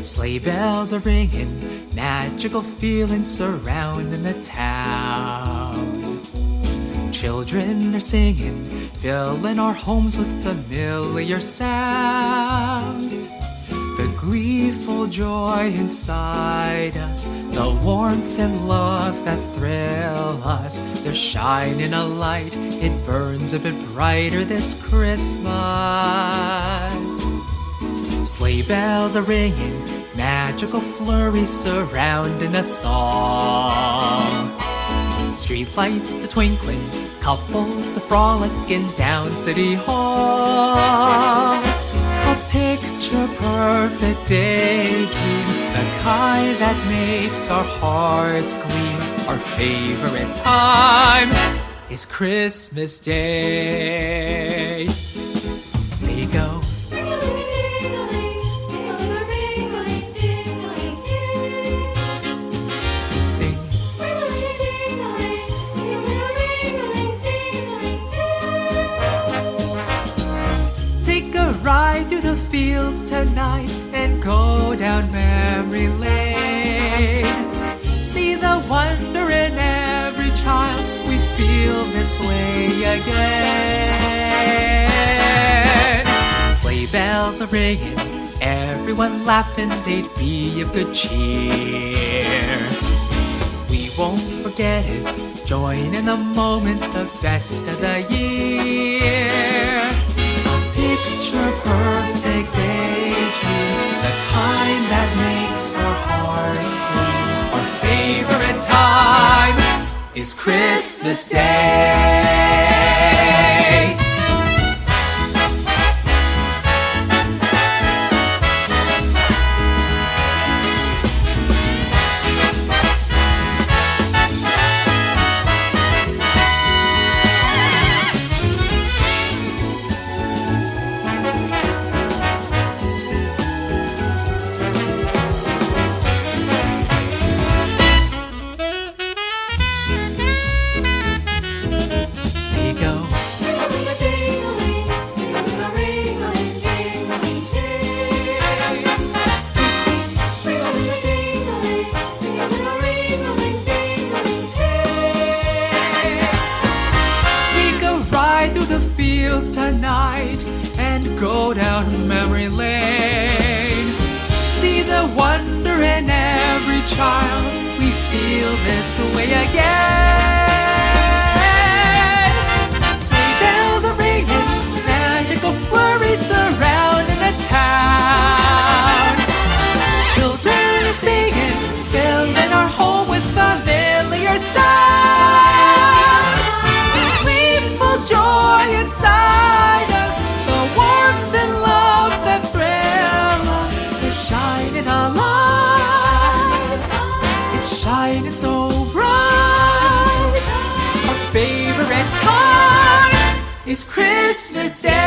Sleigh bells are ringing, magical feelings surrounding the town. Children are singing, filling our homes with familiar sound. The gleeful joy inside us, the warmth and love that thrill us, they're shining a light, it burns a bit brighter this Christmas. Sleigh bells are ringing, magical flurries surrounding us all. Street lights the twinkling, couples the frolicking down City Hall. A picture-perfect daydream, the kind that makes our hearts gleam. Our favorite time is Christmas Day. There you go. Sing. Take a ride through the fields tonight and go down memory lane. See the wonder in every child, we feel this way again. Sleigh bells are ringing, everyone laughing, they'd be of good cheer. We won't forget it, join in the moment, the best of the year. A picture-perfect daydream, the kind that makes our hearts beat. Our favorite time is Christmas Day. Tonight and go down memory lane. See the wonder in every child, we feel this way again. Sleigh bells are ringing, magical flurries surrounding the town. Children are singing, filling our home with familiar sounds. Gleeful joy inside us, the warmth and love that thrill us. They're shining a light, it's shining so bright. Our favorite time is Christmas Day.